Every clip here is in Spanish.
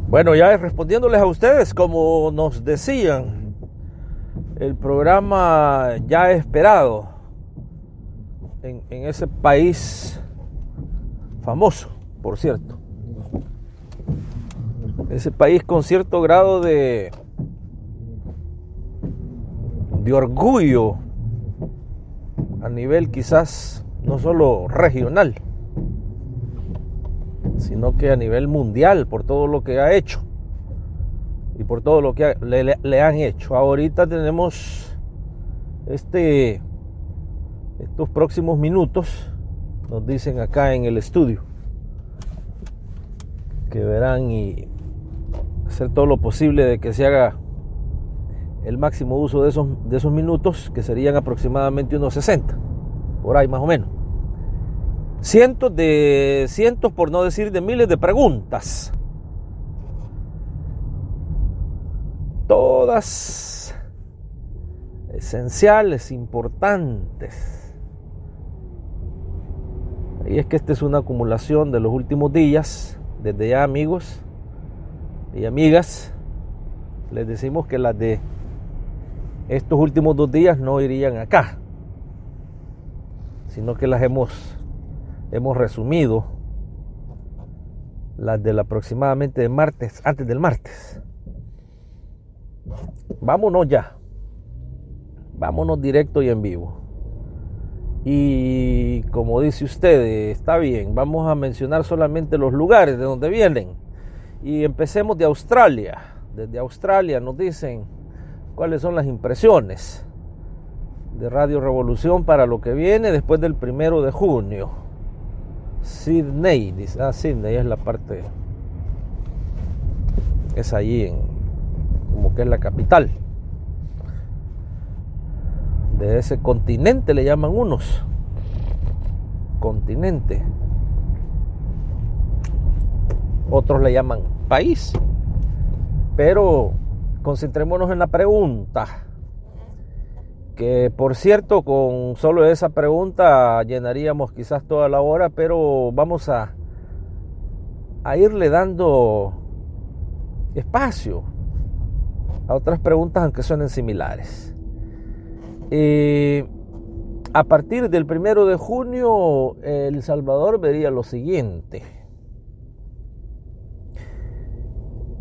Bueno, ya respondiéndoles a ustedes, como nos decían, el programa ya esperado en ese país famoso, por cierto. Ese país con cierto grado de orgullo a nivel quizás no solo regional, sino que a nivel mundial, por todo lo que ha hecho y por todo lo que le han hecho. Ahorita tenemos estos próximos minutos, nos dicen acá en el estudio, que verán y hacer todo lo posible de que se haga el máximo uso de esos minutos, que serían aproximadamente unos 60, por ahí más o menos. Cientos, por no decir de miles de preguntas, todas esenciales, importantes. Y es que esta es una acumulación de los últimos días. Desde ya, amigos y amigas, les decimos que las de estos últimos 2 días no irían acá, sino que las hemos resumido, las del aproximadamente de martes, antes del martes. Vámonos ya, vámonos directo y en vivo. Y como dice usted, está bien, vamos a mencionar solamente los lugares de donde vienen. Y empecemos de Australia. Desde Australia nos dicen cuáles son las impresiones de Radio Revolución para lo que viene después del 1 de junio. Sydney, dice, Sydney es la parte, es allí como que es la capital de ese continente, le llaman unos, continente, otros le llaman país, pero concentrémonos en la pregunta, que por cierto, con solo esa pregunta llenaríamos quizás toda la hora, pero vamos a irle dando espacio a otras preguntas, aunque suenen similares. A partir del 1 de junio, El Salvador vería lo siguiente.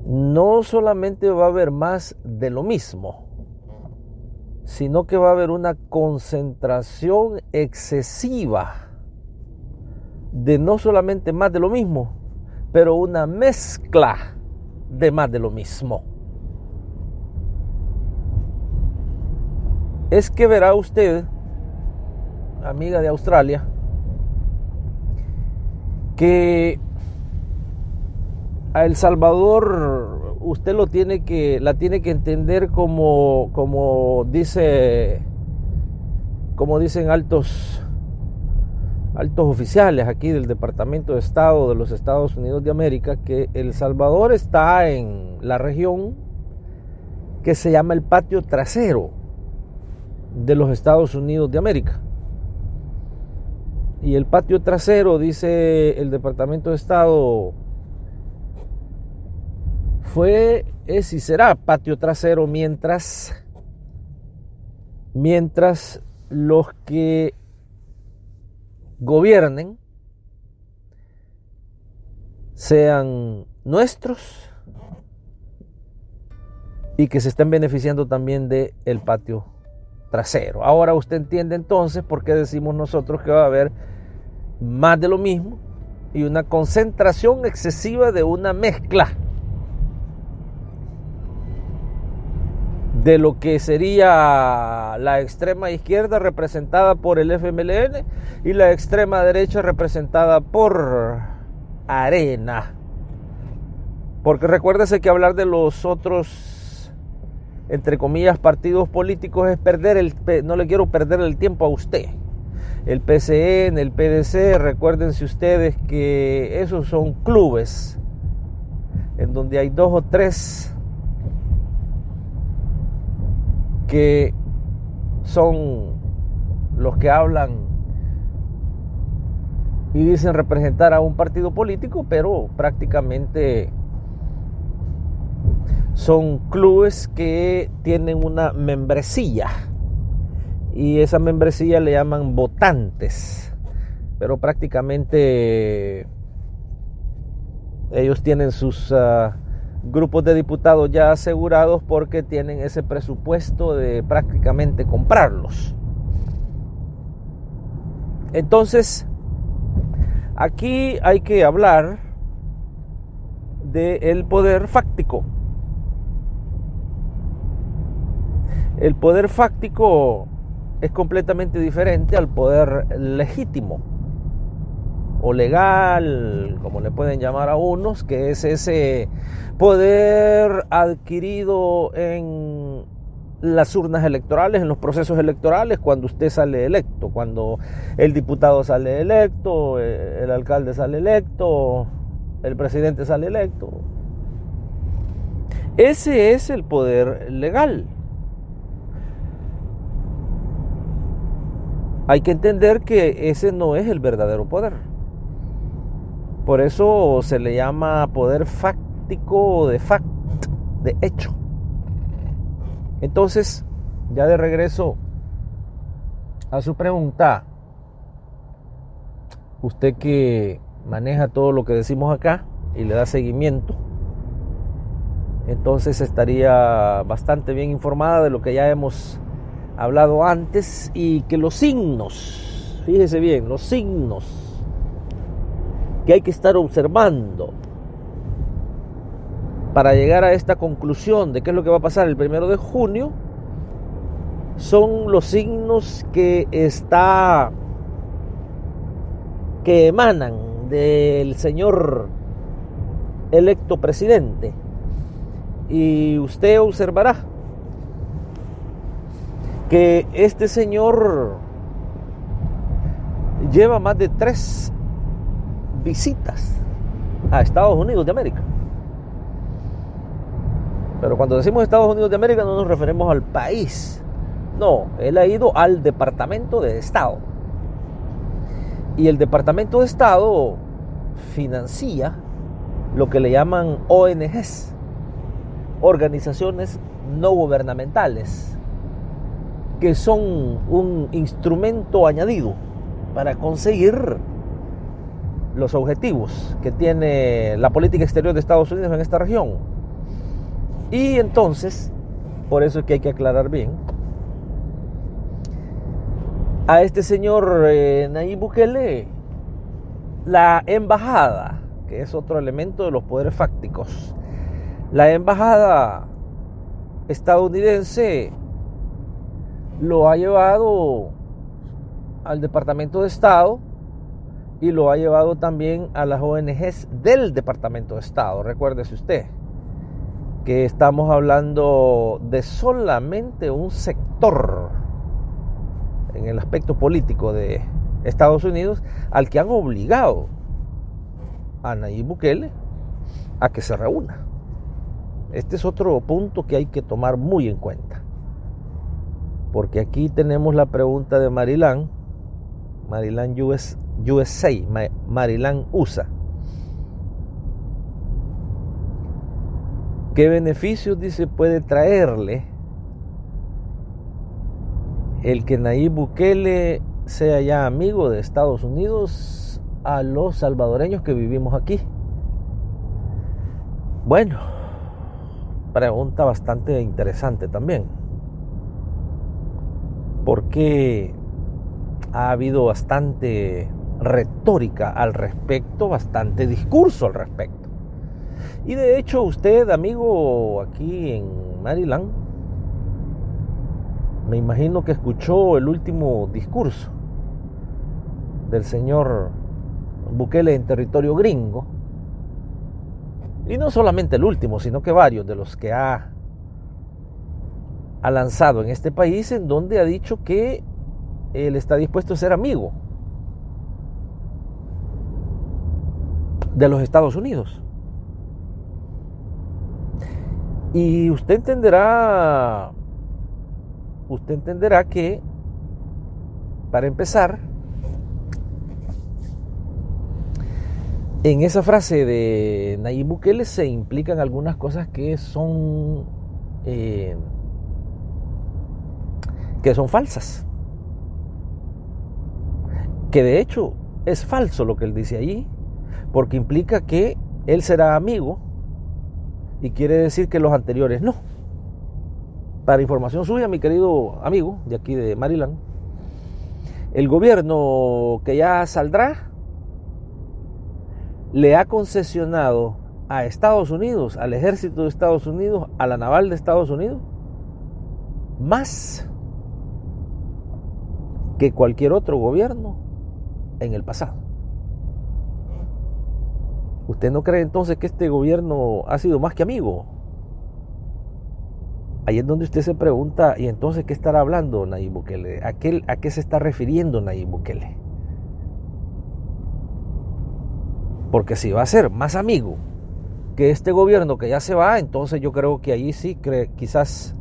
No solamente va a haber más de lo mismo, sino que va a haber una concentración excesiva de no solamente más de lo mismo, pero una mezcla de más de lo mismo. Es que verá usted, amiga de Australia, que a El Salvador usted la tiene que entender como dicen altos oficiales aquí del Departamento de Estado de los Estados Unidos de América, que El Salvador está en la región que se llama el patio trasero de los Estados Unidos de América. Y el patio trasero, dice el Departamento de Estado, es y será patio trasero mientras los que gobiernen sean nuestros y que se estén beneficiando también del patio trasero. Ahora usted entiende entonces por qué decimos nosotros que va a haber más de lo mismo y una concentración excesiva de una mezcla de lo que sería la extrema izquierda representada por el FMLN y la extrema derecha representada por Arena. Porque recuérdese que hablar de los otros, entre comillas, partidos políticos es no le quiero perder el tiempo a usted. El PCN, el PDC, recuérdense ustedes que esos son clubes en donde hay 2 o 3 que son los que hablan y dicen representar a un partido político, pero prácticamente son clubes que tienen una membresía y esa membresía le llaman votantes, pero prácticamente ellos tienen sus grupos de diputados ya asegurados porque tienen ese presupuesto de prácticamente comprarlos. Entonces, aquí hay que hablar del poder fáctico. El poder fáctico es completamente diferente al poder legítimo o legal, como le pueden llamar a unos, que es ese poder adquirido en las urnas electorales, en los procesos electorales, cuando usted sale electo, cuando el diputado sale electo, el alcalde sale electo, el presidente sale electo. Ese es el poder legal. Hay que entender que ese no es el verdadero poder. Por eso se le llama poder fáctico de hecho. Entonces, ya de regreso a su pregunta, usted que maneja todo lo que decimos acá y le da seguimiento, entonces estaría bastante bien informada de lo que ya hemos hablado antes, y que los signos, fíjese bien, los signos que hay que estar observando para llegar a esta conclusión de qué es lo que va a pasar el 1 de junio son los signos que emanan del señor electo presidente, y usted observará que este señor lleva más de 3 visitas a Estados Unidos de América. Pero cuando decimos Estados Unidos de América no nos referimos al país. No, él ha ido al Departamento de Estado. Y el Departamento de Estado financia lo que le llaman ONGs, organizaciones no gubernamentales, que son un instrumento añadido para conseguir los objetivos que tiene la política exterior de Estados Unidos en esta región. Y entonces, por eso es que hay que aclarar bien, a este señor Nayib Bukele, la embajada, que es otro elemento de los poderes fácticos, la embajada estadounidense lo ha llevado al Departamento de Estado y lo ha llevado también a las ONGs del Departamento de Estado. Recuérdese usted que estamos hablando de solamente un sector en el aspecto político de Estados Unidos al que han obligado a Nayib Bukele a que se reúna. Este es otro punto que hay que tomar muy en cuenta, porque aquí tenemos la pregunta de Maryland USA, Maryland USA. ¿Qué beneficios, dice, puede traerle el que Nayib Bukele sea ya amigo de Estados Unidos a los salvadoreños que vivimos aquí? Bueno, pregunta bastante interesante también, porque ha habido bastante retórica al respecto, bastante discurso al respecto. Y de hecho usted, amigo, aquí en Maryland, me imagino que escuchó el último discurso del señor Bukele en territorio gringo. Y no solamente el último, sino que varios de los que ha lanzado en este país, en donde ha dicho que él está dispuesto a ser amigo de los Estados Unidos. Y usted entenderá que, para empezar, En esa frase de Nayib Bukele se implican algunas cosas que son falsas. Que de hecho es falso lo que él dice allí, porque implica que él será amigo y quiere decir que los anteriores no. Para información suya, mi querido amigo de aquí de Maryland, el gobierno que ya saldrá le ha concesionado a Estados Unidos, al ejército de Estados Unidos, a la naval de Estados Unidos, más que cualquier otro gobierno en el pasado. ¿Usted no cree entonces que este gobierno ha sido más que amigo? Ahí es donde usted se pregunta, ¿y entonces qué estará hablando Nayib Bukele? ¿A qué se está refiriendo Nayib Bukele? Porque si va a ser más amigo que este gobierno que ya se va, entonces yo creo que ahí sí quizás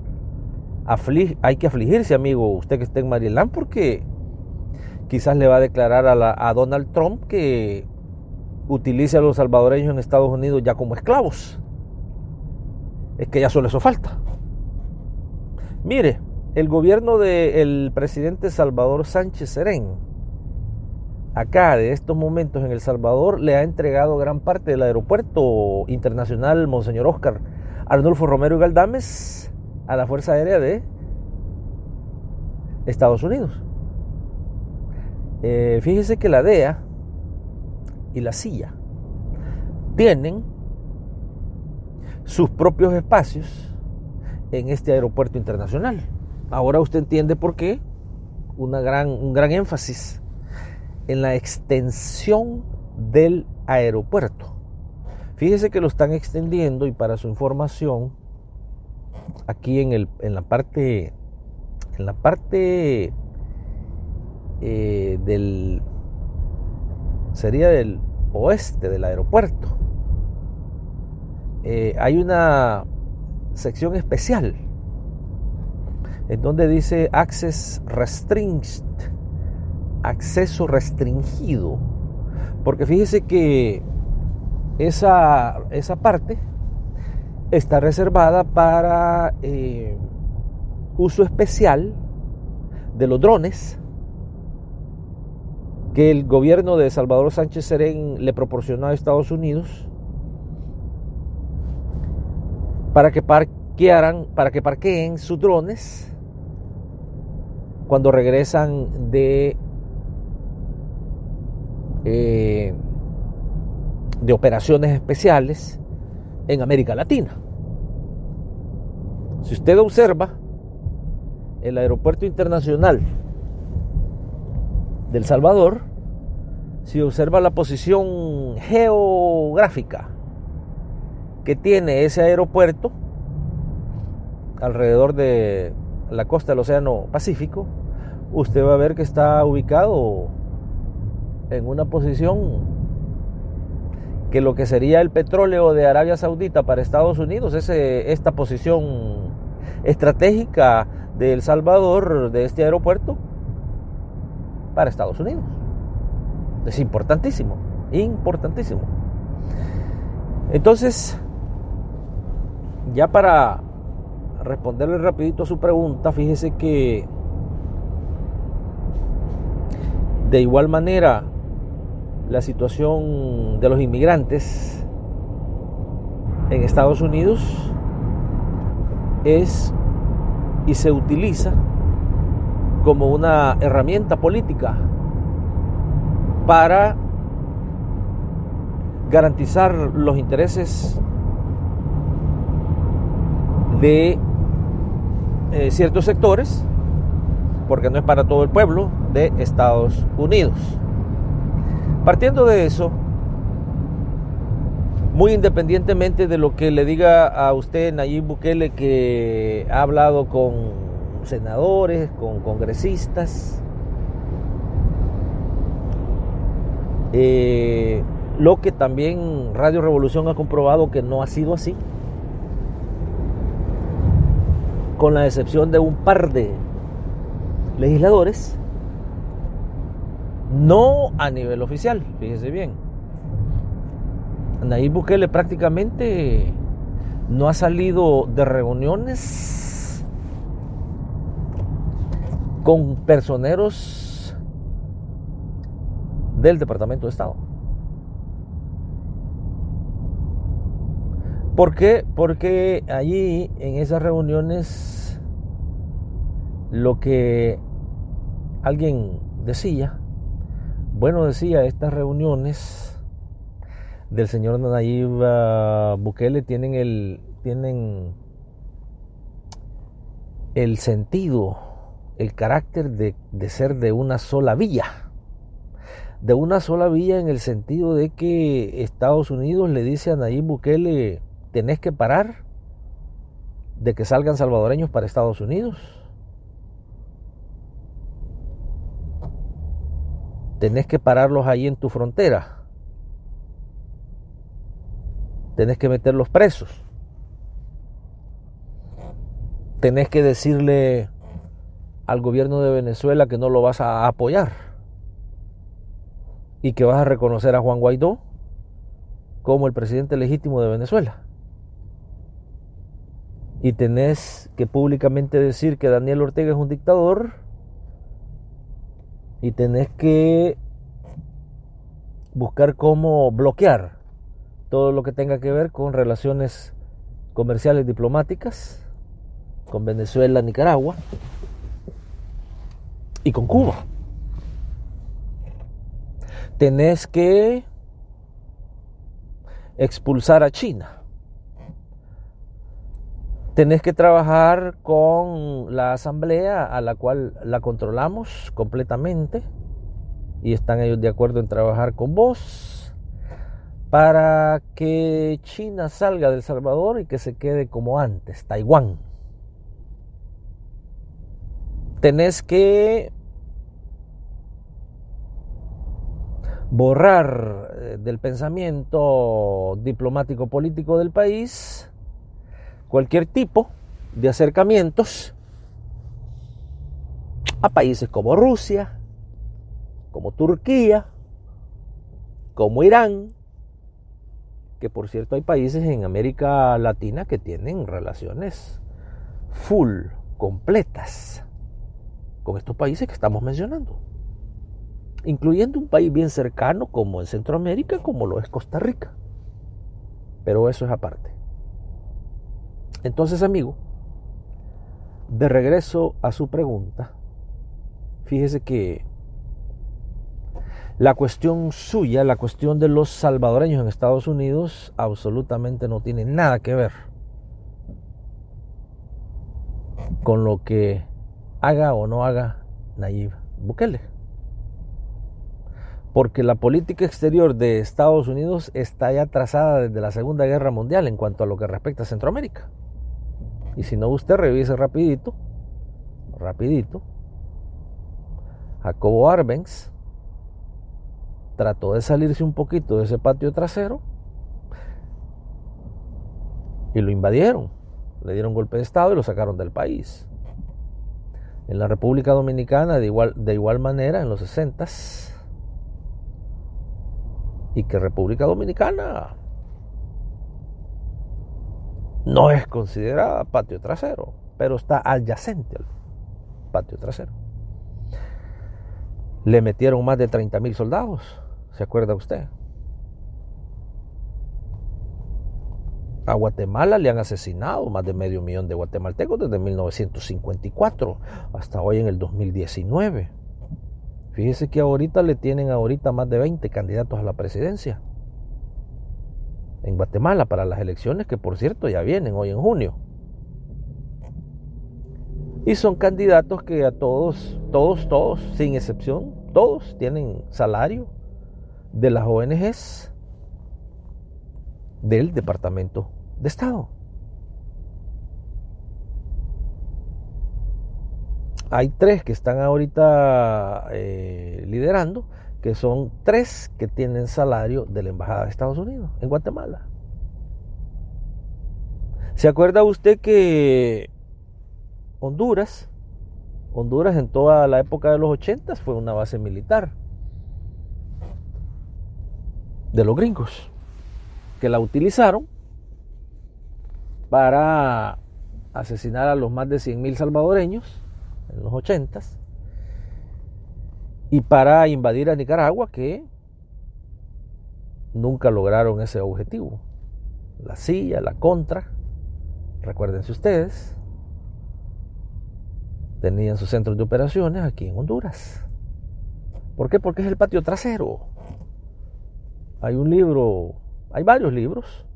hay que afligirse, amigo, usted que esté en Maryland, porque quizás le va a declarar a Donald Trump que utilice a los salvadoreños en Estados Unidos ya como esclavos. Es que ya solo eso falta. Mire, el gobierno del presidente Salvador Sánchez Serén, acá de estos momentos en El Salvador, le ha entregado gran parte del aeropuerto internacional Monseñor Óscar Arnulfo Romero y Galdames a la Fuerza Aérea de Estados Unidos. Fíjese que la DEA y la CIA tienen sus propios espacios en este aeropuerto internacional. Ahora usted entiende por qué un gran énfasis en la extensión del aeropuerto. Fíjese que lo están extendiendo, y para su información, aquí en la parte sería del oeste del aeropuerto, hay una sección especial en donde dice access restricted, acceso restringido, porque fíjese que esa parte está reservada para uso especial de los drones que el gobierno de Salvador Sánchez Serén le proporcionó a Estados Unidos para que parqueen sus drones cuando regresan de operaciones especiales en América Latina. Si usted observa el aeropuerto internacional del Salvador, si observa la posición geográfica que tiene ese aeropuerto alrededor de la costa del Océano Pacífico, usted va a ver que está ubicado en una posición que lo que sería el petróleo de Arabia Saudita para Estados Unidos es esta posición estratégica de El Salvador, de este aeropuerto, para Estados Unidos. Es importantísimo, importantísimo. Entonces, ya para responderle rapidito a su pregunta, fíjese que de igual manera la situación de los inmigrantes en Estados Unidos es y se utiliza como una herramienta política para garantizar los intereses de ciertos sectores, porque no es para todo el pueblo de Estados Unidos. Partiendo de eso, muy independientemente de lo que le diga a usted Nayib Bukele, que ha hablado con senadores, con congresistas, lo que también Radio Revolución ha comprobado que no ha sido así, con la excepción de un par de legisladores, no a nivel oficial, fíjese bien, Nayib Bukele prácticamente no ha salido de reuniones con personeros del Departamento de Estado. ¿Por qué? Porque allí en esas reuniones lo que alguien decía, estas reuniones del señor Nayib Bukele tienen el sentido, el carácter de ser de una sola vía. De una sola vía en el sentido de que Estados Unidos le dice a Nayib Bukele: tenés que parar de que salgan salvadoreños para Estados Unidos. Tenés que pararlos ahí en tu frontera. Tenés que meterlos presos. Tenés que decirle al gobierno de Venezuela que no lo vas a apoyar y que vas a reconocer a Juan Guaidó como el presidente legítimo de Venezuela. Y tenés que públicamente decir que Daniel Ortega es un dictador, y tenés que buscar cómo bloquear todo lo que tenga que ver con relaciones comerciales diplomáticas con Venezuela, Nicaragua y con Cuba. Tenés que expulsar a China. Tenés que trabajar con la asamblea, a la cual la controlamos completamente, y están ellos de acuerdo en trabajar con vos para que China salga de El Salvador y que se quede como antes, Taiwán. Tenés que borrar del pensamiento diplomático político del país cualquier tipo de acercamientos a países como Rusia, como Turquía, como Irán, que por cierto hay países en América Latina que tienen relaciones full, completas con estos países que estamos mencionando, incluyendo un país bien cercano como en Centroamérica, como lo es Costa Rica. Pero eso es aparte. Entonces, amigo, de regreso a su pregunta, fíjese que la cuestión suya, la cuestión de los salvadoreños en Estados Unidos, absolutamente no tiene nada que ver con lo que haga o no haga Nayib Bukele. Porque la política exterior de Estados Unidos está ya trazada desde la Segunda Guerra Mundial en cuanto a lo que respecta a Centroamérica. Y si no, usted revise rapidito, Jacobo Arbenz trató de salirse un poquito de ese patio trasero y lo invadieron, le dieron golpe de estado y lo sacaron del país. En la República Dominicana de igual manera en los 60s, y que República Dominicana no es considerada patio trasero, pero está adyacente al patio trasero. Le metieron más de 30,000 soldados, ¿se acuerda usted? A Guatemala le han asesinado más de 500,000 de guatemaltecos desde 1954 hasta hoy en el 2019. Fíjese que ahorita le tienen más de 20 candidatos a la presidencia en Guatemala para las elecciones, que por cierto ya vienen hoy en junio. Y son candidatos que a todos, sin excepción, todos tienen salario de las ONGs del Departamento de Estado. Hay 3 que están ahorita liderando, que son 3 que tienen salario de la Embajada de Estados Unidos en Guatemala. ¿Se acuerda usted que Honduras en toda la época de los 80 fue una base militar de los gringos? que la utilizaron para asesinar a los más de 100,000 salvadoreños en los 80s y para invadir a Nicaragua, que nunca lograron ese objetivo. La CIA, la Contra, recuérdense ustedes, tenían sus centros de operaciones aquí en Honduras. ¿Por qué? Porque es el patio trasero. Hay varios libros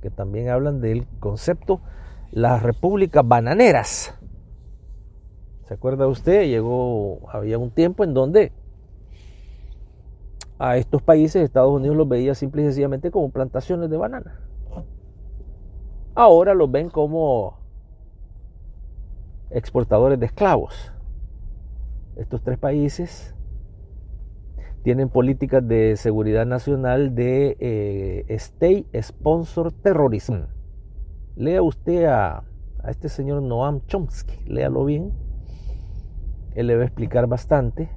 que también hablan del concepto las repúblicas bananeras. ¿Se acuerda usted? Había un tiempo en donde a estos países Estados Unidos los veía simple y sencillamente como plantaciones de banana. Ahora los ven como exportadores de esclavos. Estos tres países tienen políticas de seguridad nacional de State Sponsor Terrorism. Lea usted a este señor Noam Chomsky, léalo bien. Él le va a explicar bastante.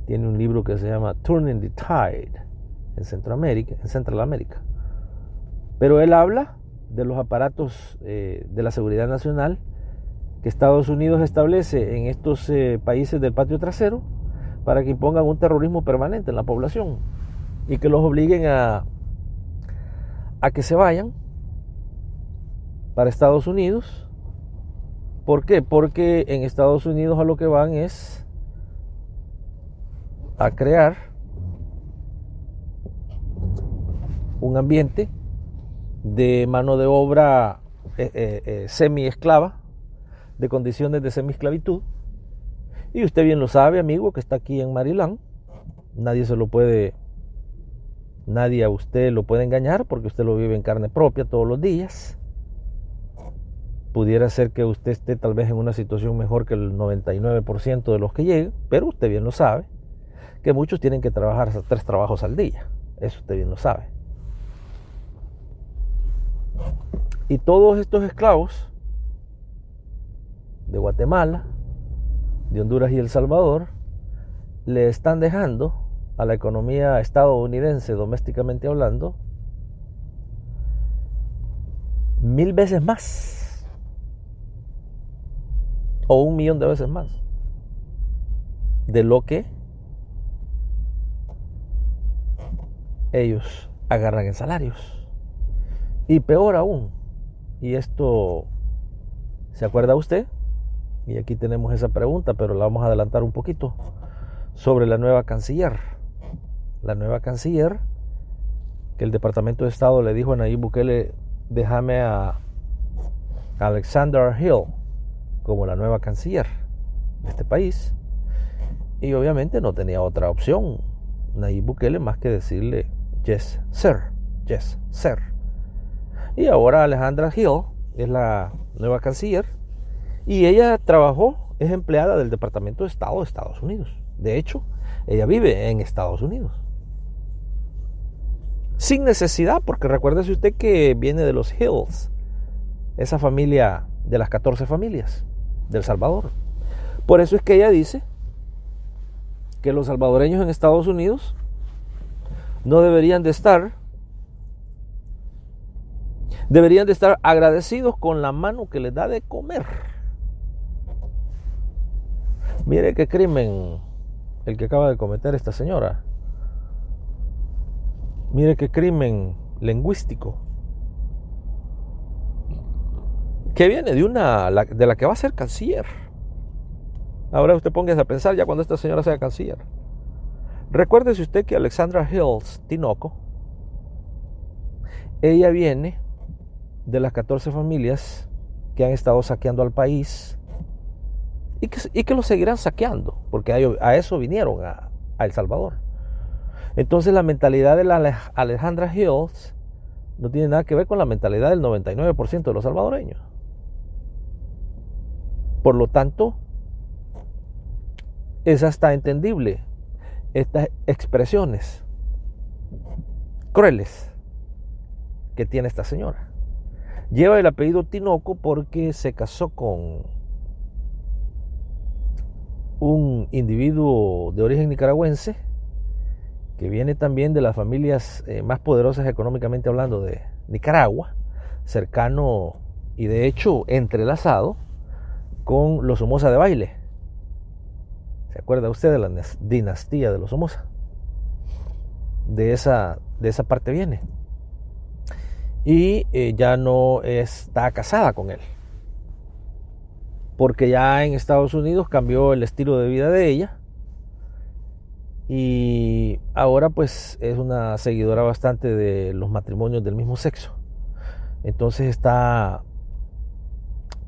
Tiene un libro que se llama Turning the Tide en Central América. Pero él habla de los aparatos de la seguridad nacional que Estados Unidos establece en estos países del patio trasero para que impongan un terrorismo permanente en la población y que los obliguen a que se vayan para Estados Unidos. ¿Por qué? Porque en Estados Unidos a lo que van es a crear un ambiente de mano de obra semi-esclava, de condiciones de semi-esclavitud. Y usted bien lo sabe, amigo, que está aquí en Maryland. Nadie a usted lo puede engañar porque usted lo vive en carne propia todos los días. Pudiera ser que usted esté tal vez en una situación mejor que el 99% de los que llegan, pero usted bien lo sabe que muchos tienen que trabajar hasta 3 trabajos al día. Eso usted bien lo sabe. Y todos estos esclavos de Guatemala, de Honduras y El Salvador le están dejando a la economía estadounidense, domésticamente hablando, 1000 veces más o 1,000,000 de veces más de lo que ellos agarran en salarios. Y peor aún, y esto, ¿se acuerda usted? Y aquí tenemos esa pregunta, pero la vamos a adelantar un poquito, sobre la nueva canciller. La nueva canciller, que el Departamento de Estado le dijo a Nayib Bukele, déjame a Alexandra Hill como la nueva canciller de este país. Y obviamente no tenía otra opción Nayib Bukele más que decirle yes sir, yes sir. Y ahora Alexandra Hill es la nueva canciller y ella es empleada del Departamento de Estado de Estados Unidos. De hecho, ella vive en Estados Unidos sin necesidad, porque recuérdese usted que viene de los Hills, esa familia de las 14 familias del Salvador. Por eso es que ella dice que los salvadoreños en Estados Unidos no deberían de estar agradecidos con la mano que les da de comer. Mire qué crimen el que acaba de cometer esta señora. Mire qué crimen lingüístico. Que viene de la que va a ser canciller. Ahora usted póngase a pensar ya cuando esta señora sea canciller. Recuérdese usted que Alexandra Hills Tinoco, ella viene de las 14 familias que han estado saqueando al país y que lo seguirán saqueando, porque a eso vinieron a El Salvador. Entonces la mentalidad de la Alexandra Hills no tiene nada que ver con la mentalidad del 99% de los salvadoreños. Por lo tanto, es hasta entendible estas expresiones crueles que tiene esta señora. Lleva el apellido Tinoco porque se casó con un individuo de origen nicaragüense que viene también de las familias más poderosas económicamente hablando de Nicaragua, cercano y de hecho entrelazado con los Somoza de Baile. ¿Se acuerda usted de la dinastía de los Somoza? De esa parte viene. Y ya no está casada con él, porque ya en Estados Unidos cambió el estilo de vida de ella y ahora pues es una seguidora bastante de los matrimonios del mismo sexo. Entonces está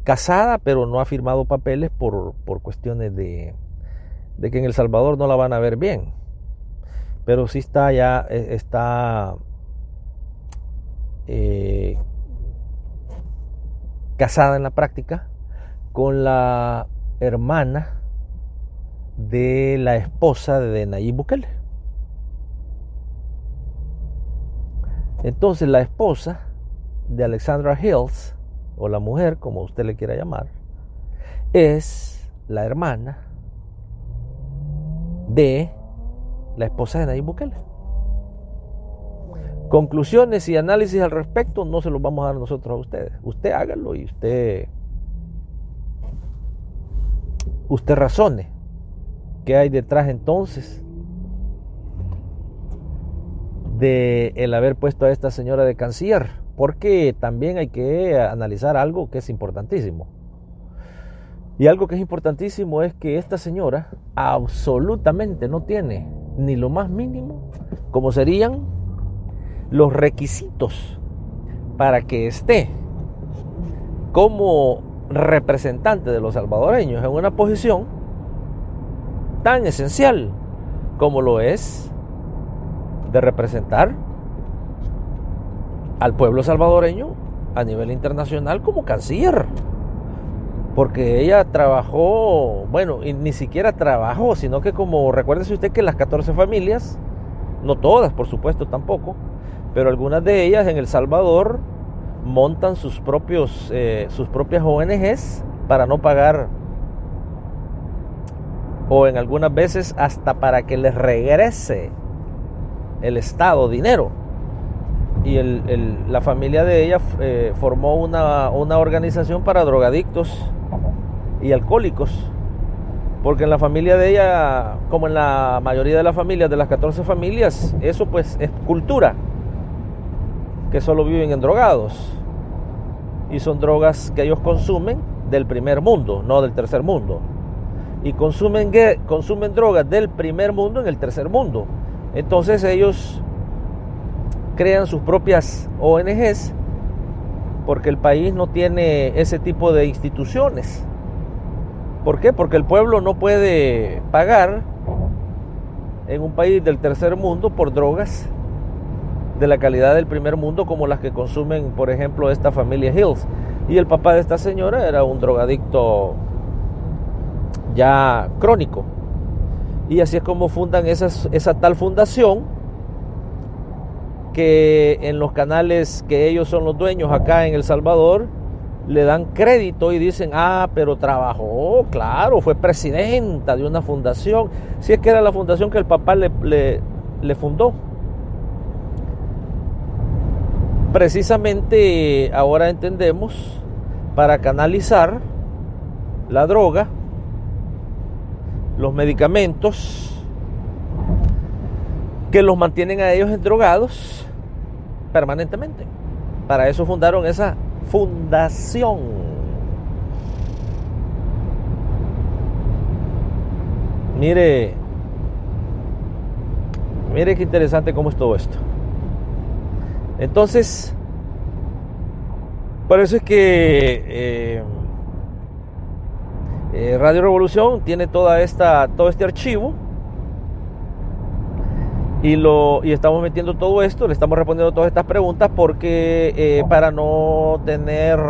casada, pero no ha firmado papeles por cuestiones de que en El Salvador no la van a ver bien, pero sí está casada en la práctica con la hermana de la esposa de Nayib Bukele. Entonces la esposa de Alexandra Hills, o la mujer, como usted le quiera llamar, es la hermana de la esposa de Nayib Bukele. Conclusiones y análisis al respecto no se los vamos a dar nosotros a ustedes. Usted hágalo y usted razone qué hay detrás entonces de el haber puesto a esta señora de canciller, porque también hay que analizar algo que es importantísimo. Y algo que es importantísimo es que esta señora absolutamente no tiene ni lo más mínimo como serían los requisitos para que esté como representante de los salvadoreños en una posición tan esencial como lo es de representar al pueblo salvadoreño a nivel internacional como canciller. Porque ella trabajó, bueno, y ni siquiera trabajó, sino que como, recuérdese usted que las 14 familias, no todas por supuesto tampoco, pero algunas de ellas en El Salvador montan sus propias ONGs para no pagar, o en algunas veces hasta para que les regrese el Estado dinero. Y la familia de ella formó una organización para drogadictos y alcohólicos, porque en la familia de ella, como en la mayoría de las familias, de las 14 familias, eso pues es cultura, que solo viven en drogados, y son drogas que ellos consumen del primer mundo, no del tercer mundo, y consumen drogas del primer mundo en el tercer mundo. Entonces ellos crean sus propias ONGs porque el país no tiene ese tipo de instituciones. ¿Por qué? Porque el pueblo no puede pagar en un país del tercer mundo por drogas de la calidad del primer mundo como las que consumen, por ejemplo, esta familia Hills. Y el papá de esta señora era un drogadicto ya crónico. Y así es como fundan esa tal fundación, que en los canales que ellos son los dueños acá en El Salvador le dan crédito y dicen, pero trabajó, claro, fue presidenta de una fundación, si es que era la fundación que el papá le fundó. Precisamente ahora entendemos, para canalizar la droga, los medicamentos que los mantienen a ellos endrogados permanentemente. Para eso fundaron esa fundación. Mire qué interesante cómo es todo esto. Entonces, por eso es que Radio Revolución tiene todo este archivo y estamos metiendo todo esto, le estamos respondiendo todas estas preguntas porque para no tener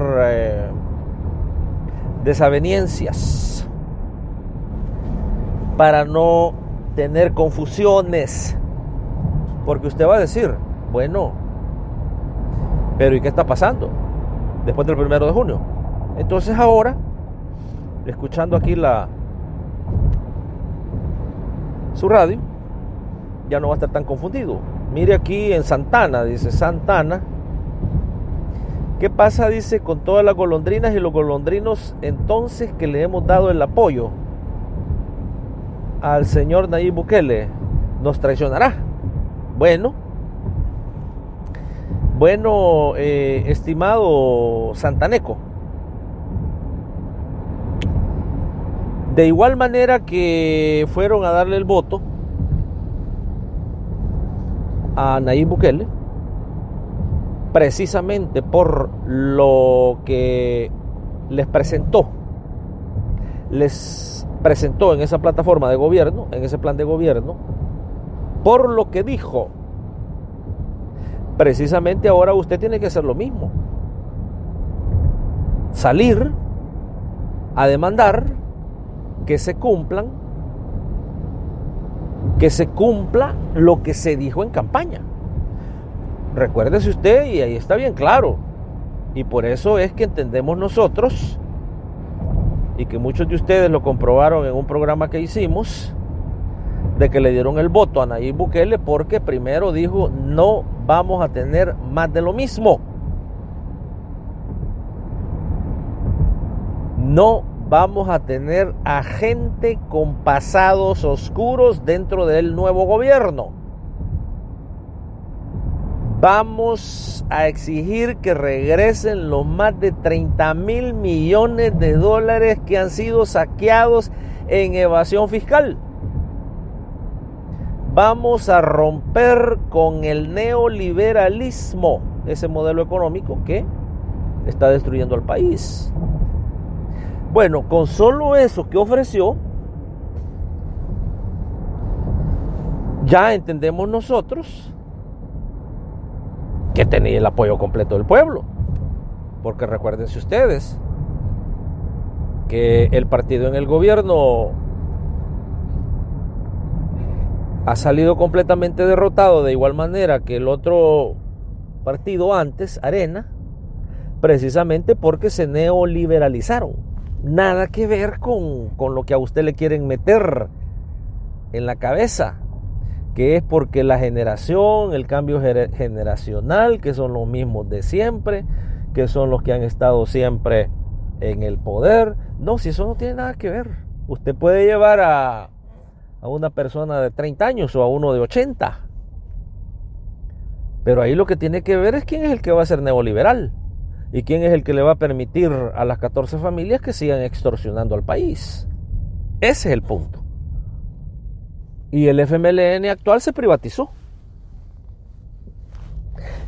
desavenencias, para no tener confusiones, porque usted va a decir, bueno, pero ¿y qué está pasando después del 1 de junio? Entonces ahora, escuchando aquí su radio, ya no va a estar tan confundido. Mire aquí en Santana, dice Santana. ¿Qué pasa, dice, con todas las golondrinas y los golondrinos entonces que le hemos dado el apoyo al señor Nayib Bukele? ¿Nos traicionará? Bueno, estimado santaneco, de igual manera que fueron a darle el voto a Nayib Bukele, precisamente por lo que les presentó en esa plataforma de gobierno, en ese plan de gobierno, por lo que dijo. Precisamente ahora usted tiene que hacer lo mismo. Salir a demandar que se cumpla lo que se dijo en campaña. Recuérdese usted, y ahí está bien claro, y por eso es que entendemos nosotros, y que muchos de ustedes lo comprobaron en un programa que hicimos, de que le dieron el voto a Nayib Bukele porque primero dijo: no vamos a tener más de lo mismo. No vamos a tener a gente con pasados oscuros dentro del nuevo gobierno. Vamos a exigir que regresen los más de 30,000 millones de dólares que han sido saqueados en evasión fiscal. Vamos a romper con el neoliberalismo, ese modelo económico que está destruyendo al país. Bueno, con solo eso que ofreció, ya entendemos nosotros que tenía el apoyo completo del pueblo. Porque recuérdense ustedes que el partido en el gobierno ha salido completamente derrotado, de igual manera que el otro partido antes, Arena, precisamente porque se neoliberalizaron. Nada que ver con lo que a usted le quieren meter en la cabeza, que es porque la generación, el cambio generacional, que son los mismos de siempre, que son los que han estado siempre en el poder. No, si eso no tiene nada que ver. Usted puede llevar a una persona de 30 años o a uno de 80. Pero ahí lo que tiene que ver es quién es el que va a ser neoliberal y quién es el que le va a permitir a las 14 familias que sigan extorsionando al país. Ese es el punto. Y el FMLN actual se privatizó.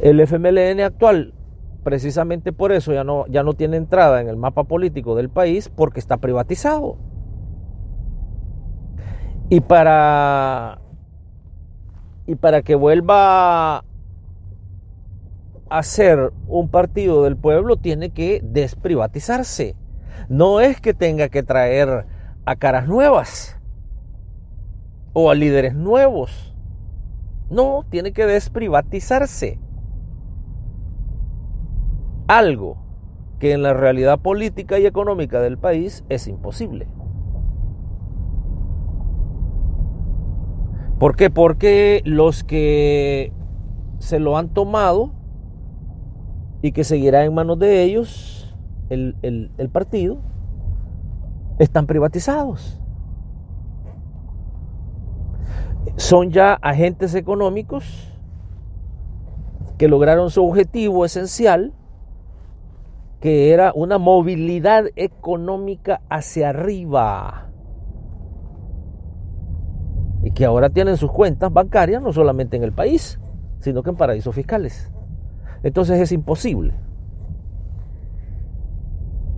El FMLN actual, precisamente por eso, ya no tiene entrada en el mapa político del país, porque está privatizado. Y para que vuelva a ser un partido del pueblo, tiene que desprivatizarse. No es que tenga que traer a caras nuevas o a líderes nuevos. No, tiene que desprivatizarse. Algo que en la realidad política y económica del país es imposible. ¿Por qué? Porque los que se lo han tomado y que seguirá en manos de ellos el partido, están privatizados. Son ya agentes económicos que lograron su objetivo esencial, que era una movilidad económica hacia arriba, y que ahora tienen sus cuentas bancarias no solamente en el país, sino que en paraísos fiscales. Entonces es imposible.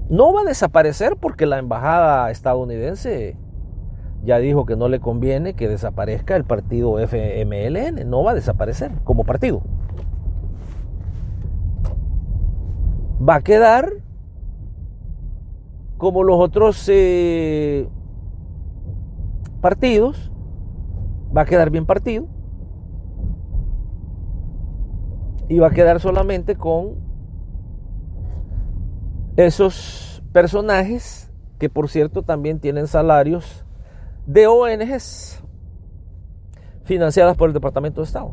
No va a desaparecer porque la embajada estadounidense ya dijo que no le conviene que desaparezca el partido FMLN. No va a desaparecer como partido. Va a quedar como los otros partidos. Va a quedar bien partido. Y va a quedar solamente con esos personajes que, por cierto, también tienen salarios de ONGs. financiadas por el Departamento de Estado.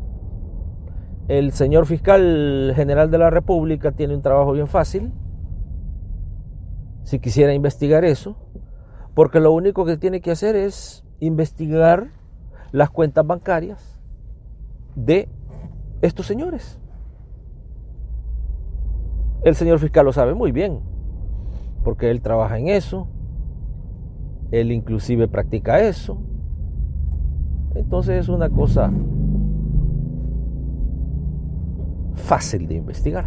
El señor fiscal general de la República tiene un trabajo bien fácil, si quisiera investigar eso, porque lo único que tiene que hacer es investigar las cuentas bancarias de estos señores. El señor fiscal lo sabe muy bien, porque él trabaja en eso, él inclusive practica eso. Entonces es una cosa fácil de investigar.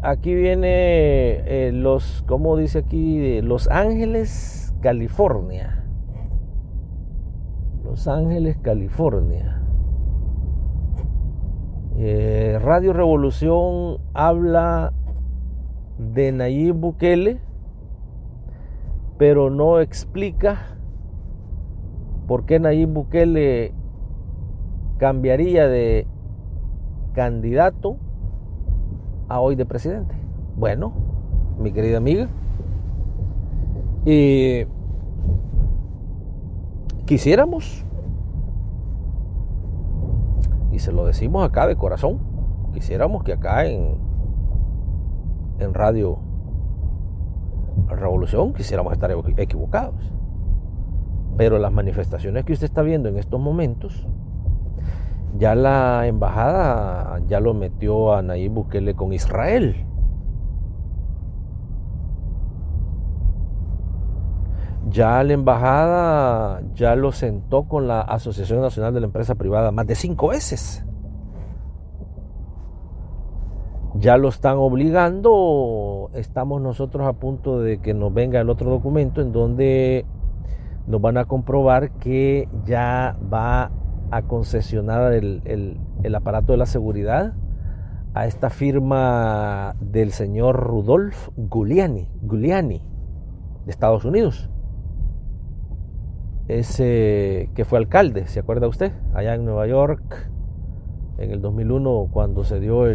Aquí viene como dice aquí, Los Ángeles, California. Los Ángeles, California. Radio Revolución habla de Nayib Bukele, pero no explica por qué Nayib Bukele cambiaría de candidato a hoy de presidente. Bueno, mi querida amiga, quisiéramos, y se lo decimos acá de corazón, quisiéramos que acá en Radio Revolución quisiéramos estar equivocados, pero las manifestaciones que usted está viendo en estos momentos, ya la embajada ya lo metió a Nayib Bukele con Israel. Ya la embajada ya lo sentó con la Asociación Nacional de la Empresa Privada más de 5 veces. Ya lo están obligando. Estamos nosotros a punto de que nos venga el otro documento en donde nos van a comprobar que ya va a concesionar el aparato de la seguridad a esta firma del señor Rudolph Giuliani de Estados Unidos. Ese que fue alcalde, ¿se acuerda usted? Allá en Nueva York en el 2001, cuando se dio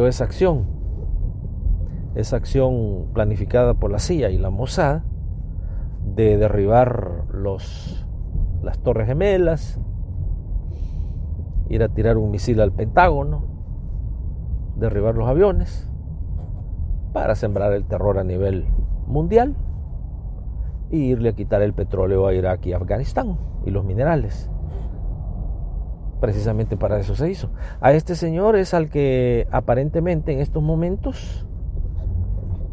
esa acción planificada por la CIA y la Mossad de derribar las Torres Gemelas, ir a tirar un misil al Pentágono, derribar los aviones para sembrar el terror a nivel mundial y irle a quitar el petróleo a Irak y Afganistán y los minerales. Precisamente para eso se hizo. A este señor es al que aparentemente en estos momentos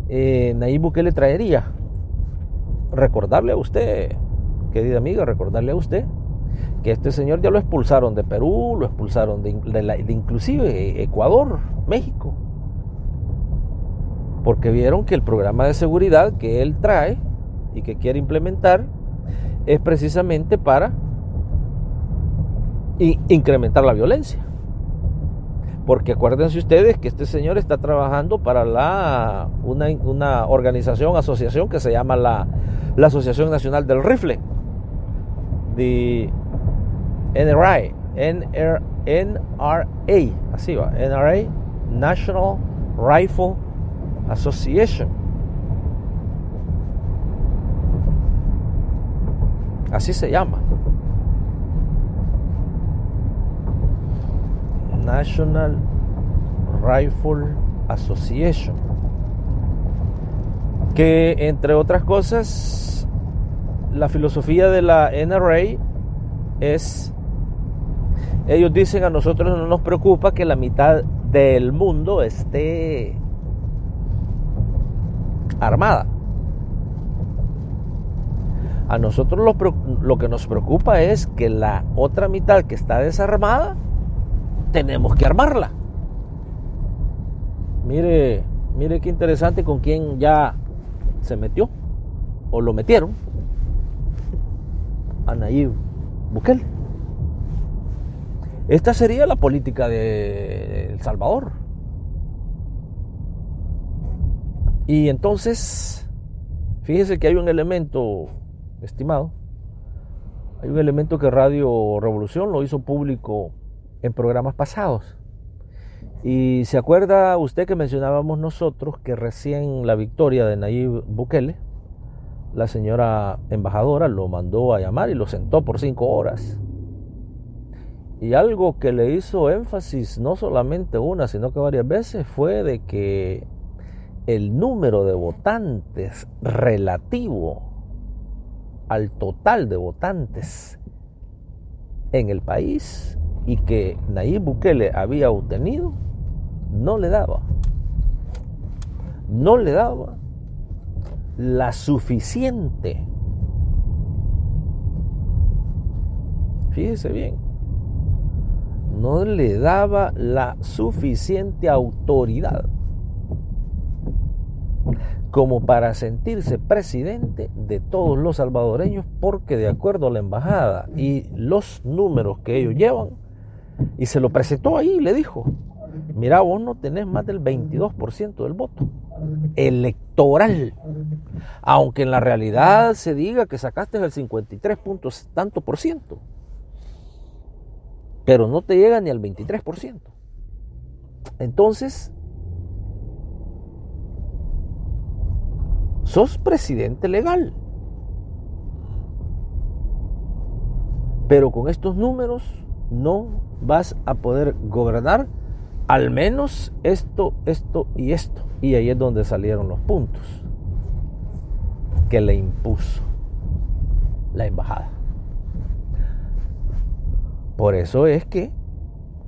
Nayib Bukele traería. Recordarle a usted, querida amiga, recordarle a usted que este señor ya lo expulsaron de Perú, lo expulsaron de inclusive Ecuador, México, porque vieron que el programa de seguridad que él trae y que quiere implementar es precisamente para incrementar la violencia. Porque acuérdense ustedes que este señor está trabajando para una asociación que se llama la Asociación Nacional del Rifle, de NRA, así va, NRA, National Rifle Association. Así se llama. National Rifle Association. Que entre otras cosas, la filosofía de la NRA es, ellos dicen, a nosotros no nos preocupa que la mitad del mundo esté armada. A nosotros lo que nos preocupa es que la otra mitad que está desarmada, tenemos que armarla. Mire qué interesante con quién ya se metió o lo metieron, a Nayib Bukele. Esta sería la política de El Salvador. Y entonces, fíjese que hay un elemento, estimado, hay un elemento que Radio Revolución lo hizo público en programas pasados. Y se acuerda usted que mencionábamos nosotros que recién la victoria de Nayib Bukele la señora embajadora lo mandó a llamar y lo sentó por 5 horas. Y algo que le hizo énfasis no solamente una, sino que varias veces, fue de que el número de votantes relativo al total de votantes en el país y que Nayib Bukele había obtenido no le daba la suficiente, fíjese bien, no le daba la suficiente autoridad como para sentirse presidente de todos los salvadoreños, porque de acuerdo a la embajada y los números que ellos llevan, y se lo presentó ahí, le dijo: mira, vos no tenés más del 22% del voto electoral, aunque en la realidad se diga que sacaste el 53 puntos tanto por ciento, pero no te llega ni al 23%. Entonces, sos presidente legal, pero con estos números no vas a poder gobernar, al menos esto y esto. Y ahí es donde salieron los puntos que le impuso la embajada. Por eso es que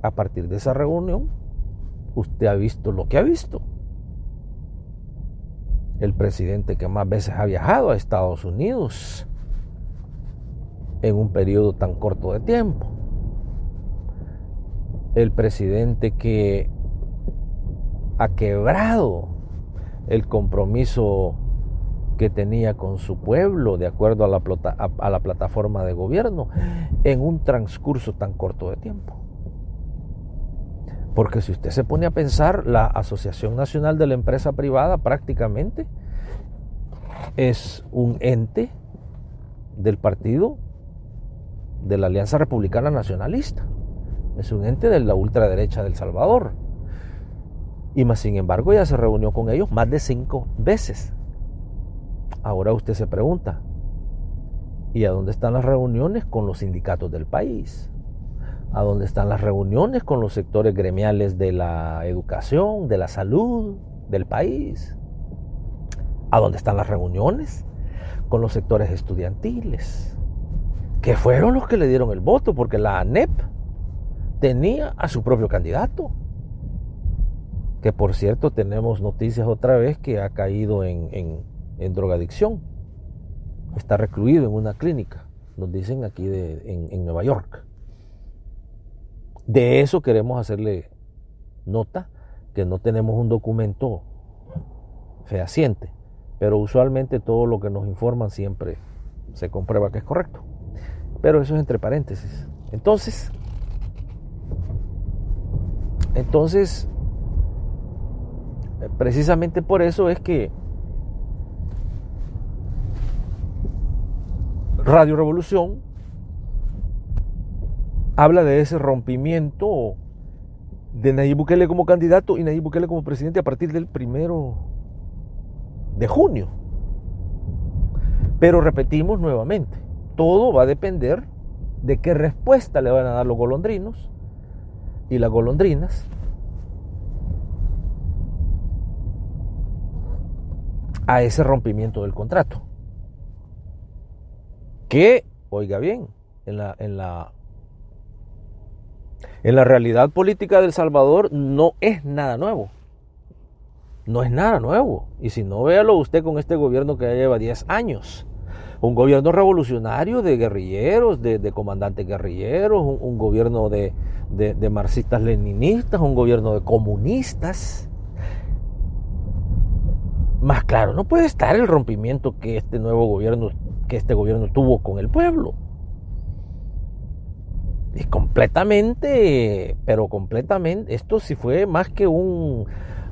a partir de esa reunión usted ha visto lo que ha visto. El presidente que más veces ha viajado a Estados Unidos en un periodo tan corto de tiempo. El presidente que ha quebrado el compromiso que tenía con su pueblo de acuerdo a la plataforma de gobierno en un transcurso tan corto de tiempo. Porque si usted se pone a pensar, la Asociación Nacional de la Empresa Privada prácticamente es un ente del partido de la Alianza Republicana Nacionalista. Es un ente de la ultraderecha de El Salvador. Y más sin embargo ya se reunió con ellos más de 5 veces. Ahora usted se pregunta, ¿y a dónde están las reuniones con los sindicatos del país? ¿A dónde están las reuniones con los sectores gremiales de la educación, de la salud del país? ¿A dónde están las reuniones con los sectores estudiantiles? Que fueron los que le dieron el voto, porque la ANEP tenía a su propio candidato. Que por cierto tenemos noticias otra vez que ha caído en drogadicción. Está recluido en una clínica, nos dicen aquí en Nueva York. De eso queremos hacerle nota, que no tenemos un documento fehaciente, pero usualmente todo lo que nos informan siempre se comprueba que es correcto. Pero eso es entre paréntesis. Entonces, precisamente por eso es que Radio Revolución habla de ese rompimiento de Nayib Bukele como candidato y Nayib Bukele como presidente a partir del 1 de junio. Pero repetimos nuevamente, todo va a depender de qué respuesta le van a dar los golondrinos y las golondrinas a ese rompimiento del contrato. Que, oiga bien, en la realidad política de El Salvador no es nada nuevo. No es nada nuevo. Y si no, véalo usted con este gobierno que ya lleva 10 años. Un gobierno revolucionario de guerrilleros, de comandantes guerrilleros, un gobierno de marxistas leninistas, un gobierno de comunistas. Más claro, no puede estar el rompimiento que este gobierno tuvo con el pueblo. Y completamente, esto sí fue más que un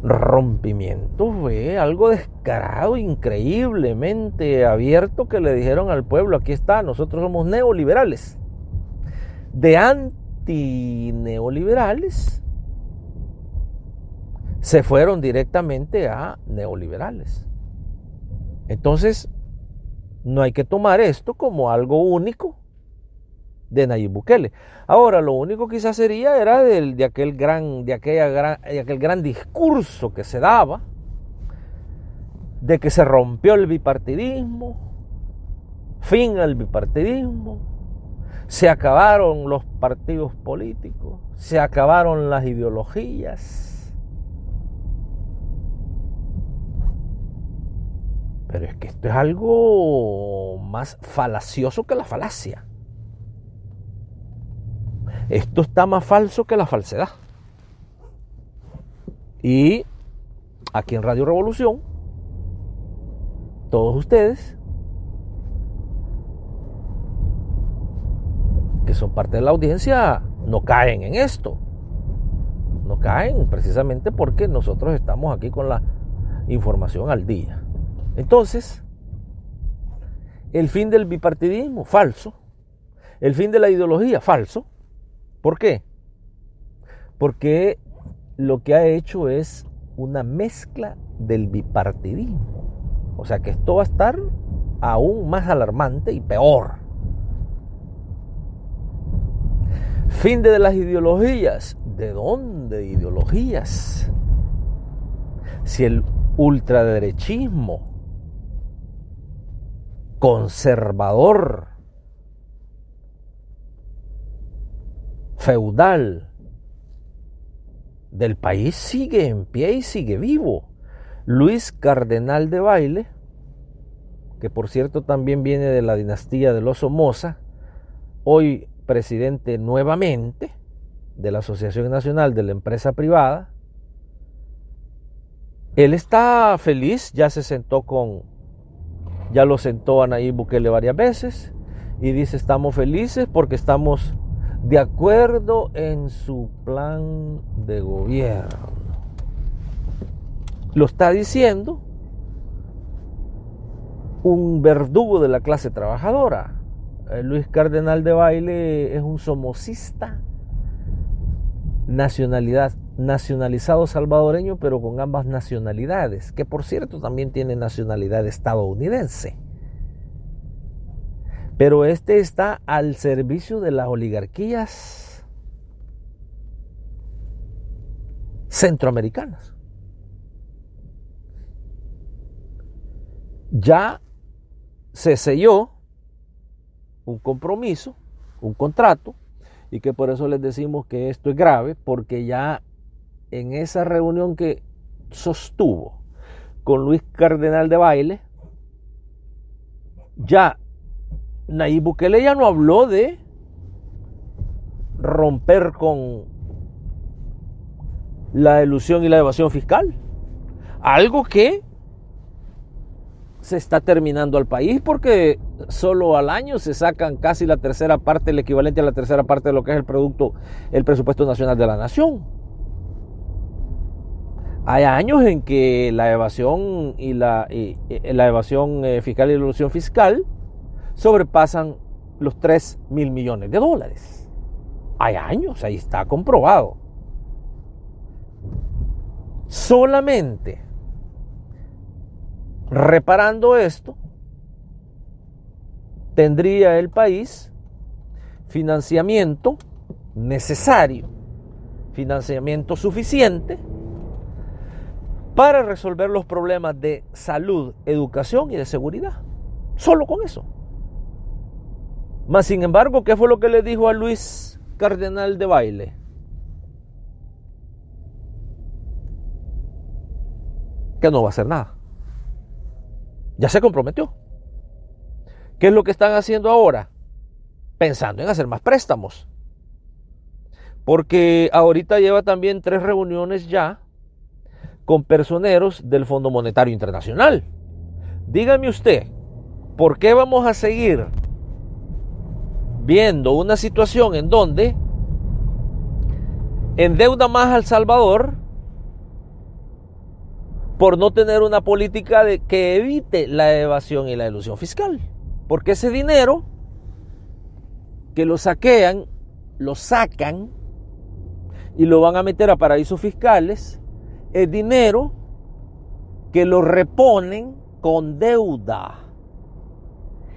rompimiento, fue algo descarado, increíblemente abierto, que le dijeron al pueblo: aquí está, nosotros somos neoliberales. De antineoliberales se fueron directamente a neoliberales. Entonces, No hay que tomar esto como algo único de Nayib Bukele. Ahora, lo único quizás sería era de aquel gran discurso que se daba, de que se rompió el bipartidismo, fin al bipartidismo, se acabaron los partidos políticos, se acabaron las ideologías. Pero es que esto es algo más falacioso que la falacia. Esto está más falso que la falsedad. Y aquí en Radio Revolución, todos ustedes que son parte de la audiencia no caen en esto. No caen precisamente porque nosotros estamos aquí con la información al día. Entonces, el fin del bipartidismo, falso. El fin de la ideología, falso. ¿Por qué? Porque lo que ha hecho es una mezcla del bipartidismo. O sea que esto va a estar aún más alarmante y peor. Fin de las ideologías. ¿De dónde ideologías? Si el ultraderechismo conservador, feudal del país sigue en pie y sigue vivo. Luis Cardenal de Baile, que por cierto también viene de la dinastía de los Somoza, hoy presidente nuevamente de la Asociación Nacional de la Empresa Privada, él está feliz, ya lo sentó a Nayib Bukele varias veces y dice: estamos felices porque estamos de acuerdo en su plan de gobierno. Lo está diciendo un verdugo de la clase trabajadora. Luis Cardenal de Baile es un somocista nacionalizado salvadoreño, pero con ambas nacionalidades, que por cierto también tiene nacionalidad estadounidense. Pero este está al servicio de las oligarquías centroamericanas. Ya se selló un compromiso, un contrato, y que por eso les decimos que esto es grave, porque ya en esa reunión que sostuvo con Luis Cardenal de Baile, ya Nayib Bukele ya no habló de romper con la elusión y la evasión fiscal, algo que se está terminando al país, porque solo al año se sacan casi la tercera parte, el equivalente a la tercera parte de lo que es el presupuesto nacional de la nación. Hay años en que la evasión la evasión fiscal y la elusión fiscal sobrepasan los 3,000 millones de dólares. Hay años, ahí está comprobado. Solamente reparando esto, tendría el país financiamiento necesario, financiamiento suficiente para resolver los problemas de salud, educación y de seguridad. Solo con eso. Mas, sin embargo, ¿qué fue lo que le dijo a Luis Cardenal de Baile? Que no va a hacer nada. Ya se comprometió. ¿Qué es lo que están haciendo ahora? Pensando en hacer más préstamos. Porque ahorita lleva también 3 reuniones ya con personeros del Fondo Monetario Internacional. Dígame usted, ¿por qué vamos a seguir viendo una situación en donde endeuda más a El Salvador por no tener una política que evite la evasión y la elusión fiscal? Porque ese dinero que lo sacan y lo van a meter a paraísos fiscales, es dinero que lo reponen con deuda.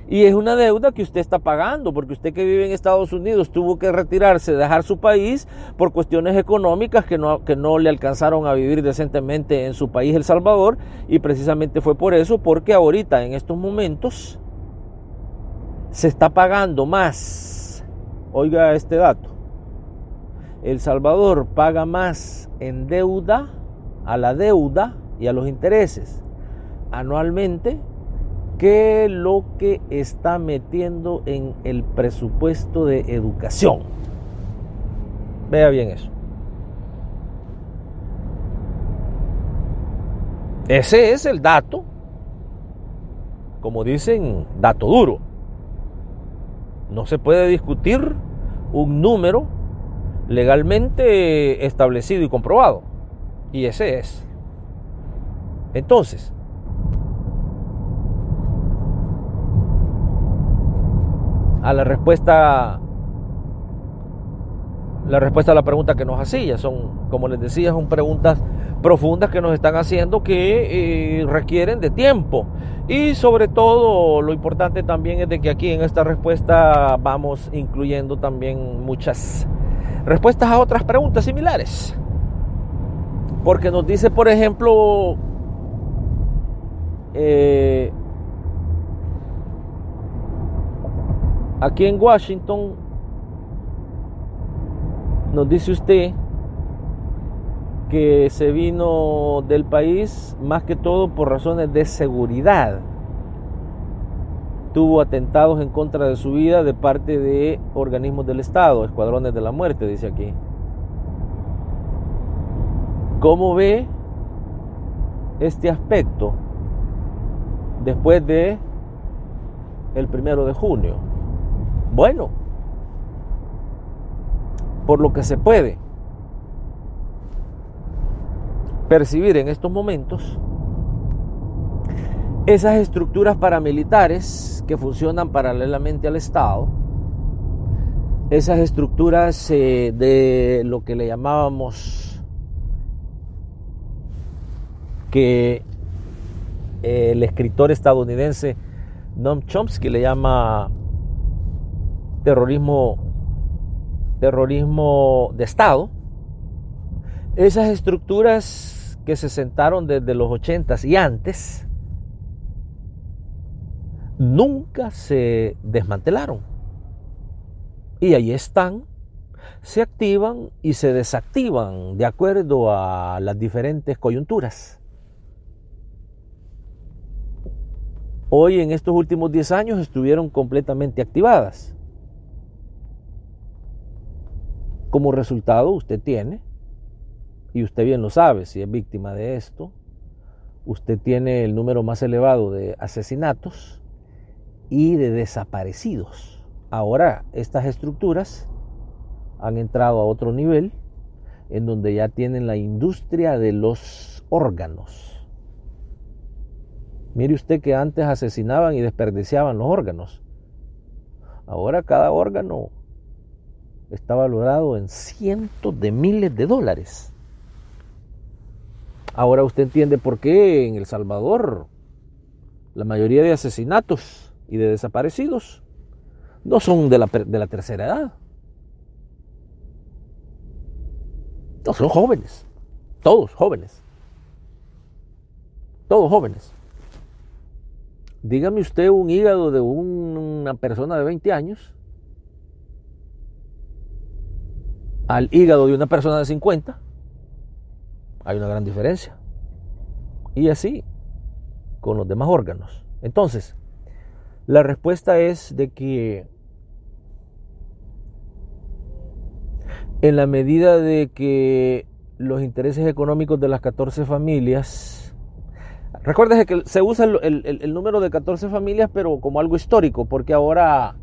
Y es una deuda que usted está pagando, porque usted que vive en Estados Unidos tuvo que retirarse, dejar su país por cuestiones económicas que no le alcanzaron a vivir decentemente en su país, El Salvador, y precisamente fue por eso, porque ahorita en estos momentos se está pagando más. Oiga este dato: El Salvador paga más en deuda, a la deuda y a los intereses anualmente, que lo que está metiendo en el presupuesto de educación. Vea bien eso. Ese es el dato, como dicen, dato duro. No se puede discutir un número legalmente establecido y comprobado. Y ese es. Entonces, a la respuesta a la pregunta que nos hacía, son, como les decía, son preguntas profundas que nos están haciendo, que requieren de tiempo. Y sobre todo, lo importante también es de que aquí en esta respuesta vamos incluyendo también muchas respuestas a otras preguntas similares. Porque nos dice, por ejemplo, aquí en Washington, nos dice usted que se vino del país más que todo por razones de seguridad. Tuvo atentados en contra de su vida de parte de organismos del Estado, escuadrones de la muerte, dice aquí. ¿Cómo ve este aspecto después de el 1 de junio? Bueno, por lo que se puede percibir en estos momentos, esas estructuras paramilitares que funcionan paralelamente al Estado, esas estructuras de lo que le llamábamos, que el escritor estadounidense Noam Chomsky le llama terrorismo de Estado, esas estructuras que se sentaron desde los 80s y antes, nunca se desmantelaron. Y ahí están, se activan y se desactivan de acuerdo a las diferentes coyunturas. Hoy, en estos últimos 10 años, estuvieron completamente activadas. Como resultado, usted tiene, y usted bien lo sabe si es víctima de esto, usted tiene el número más elevado de asesinatos y de desaparecidos. Ahora, estas estructuras han entrado a otro nivel, en donde ya tienen la industria de los órganos. Mire usted que antes asesinaban y desperdiciaban los órganos. Ahora cada órgano está valorado en cientos de miles de dólares. Ahora usted entiende por qué en El Salvador la mayoría de asesinatos y de desaparecidos no son de la tercera edad. No, son jóvenes. Todos jóvenes. Todos jóvenes. Dígame usted un hígado de una persona de 20 años al hígado de una persona de 50. Hay una gran diferencia. Y así con los demás órganos. Entonces, la respuesta es de que en la medida de que los intereses económicos de las 14 familias, recuérdese que se usa el número de 14 familias, pero como algo histórico, porque ahora,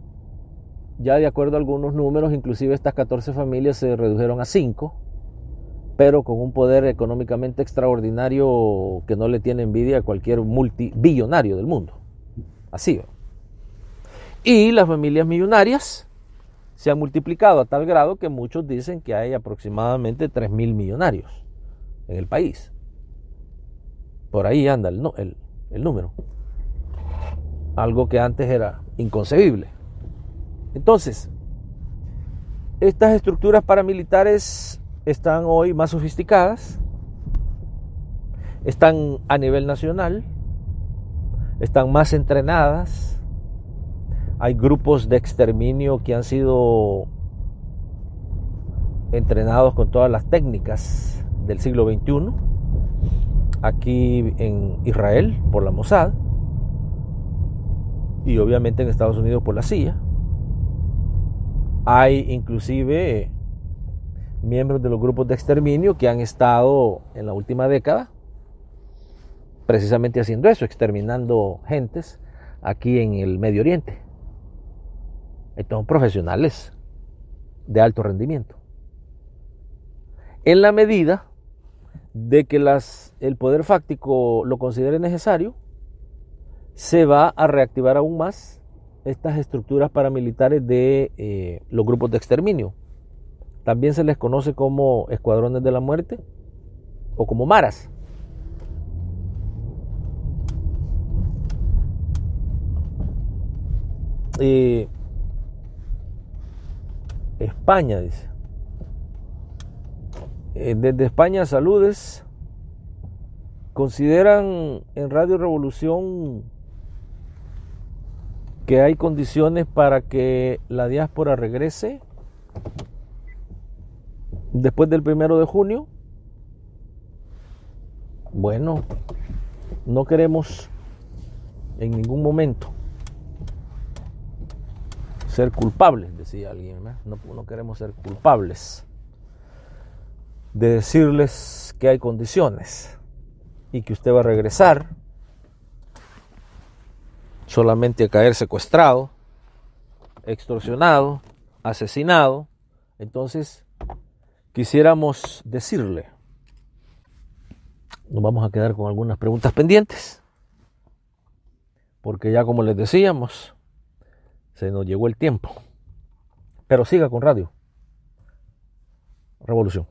ya de acuerdo a algunos números, inclusive estas 14 familias se redujeron a 5, pero con un poder económicamente extraordinario que no le tiene envidia a cualquier multibillonario del mundo. Así va. Y las familias millonarias se han multiplicado a tal grado que muchos dicen que hay aproximadamente 3.000 millonarios en el país. Por ahí anda el número. algo que antes era inconcebible. Entonces, estas estructuras paramilitares están hoy más sofisticadas, están a nivel nacional, están más entrenadas, hay grupos de exterminio que han sido entrenados con todas las técnicas del siglo XXI, aquí en Israel por la Mossad y obviamente en Estados Unidos por la CIA. Hay inclusive miembros de los grupos de exterminio que han estado en la última década precisamente haciendo eso, exterminando gentes aquí en el Medio Oriente. Estos son profesionales de alto rendimiento. En la medida de que el poder fáctico lo considere necesario, se va a reactivar aún más estas estructuras paramilitares de los grupos de exterminio. También se les conoce como escuadrones de la muerte o como maras. España, dice. Desde España, saludes. ¿Consideran en Radio Revolución que hay condiciones para que la diáspora regrese después del 1 de junio? Bueno, no queremos en ningún momento ser culpables, decía alguien, ¿no? No queremos ser culpables de decirles que hay condiciones y que usted va a regresar solamente a caer secuestrado, extorsionado, asesinado. Entonces quisiéramos decirle, nos vamos a quedar con algunas preguntas pendientes, porque ya como les decíamos, se nos llegó el tiempo. Pero siga con Radio Revolución.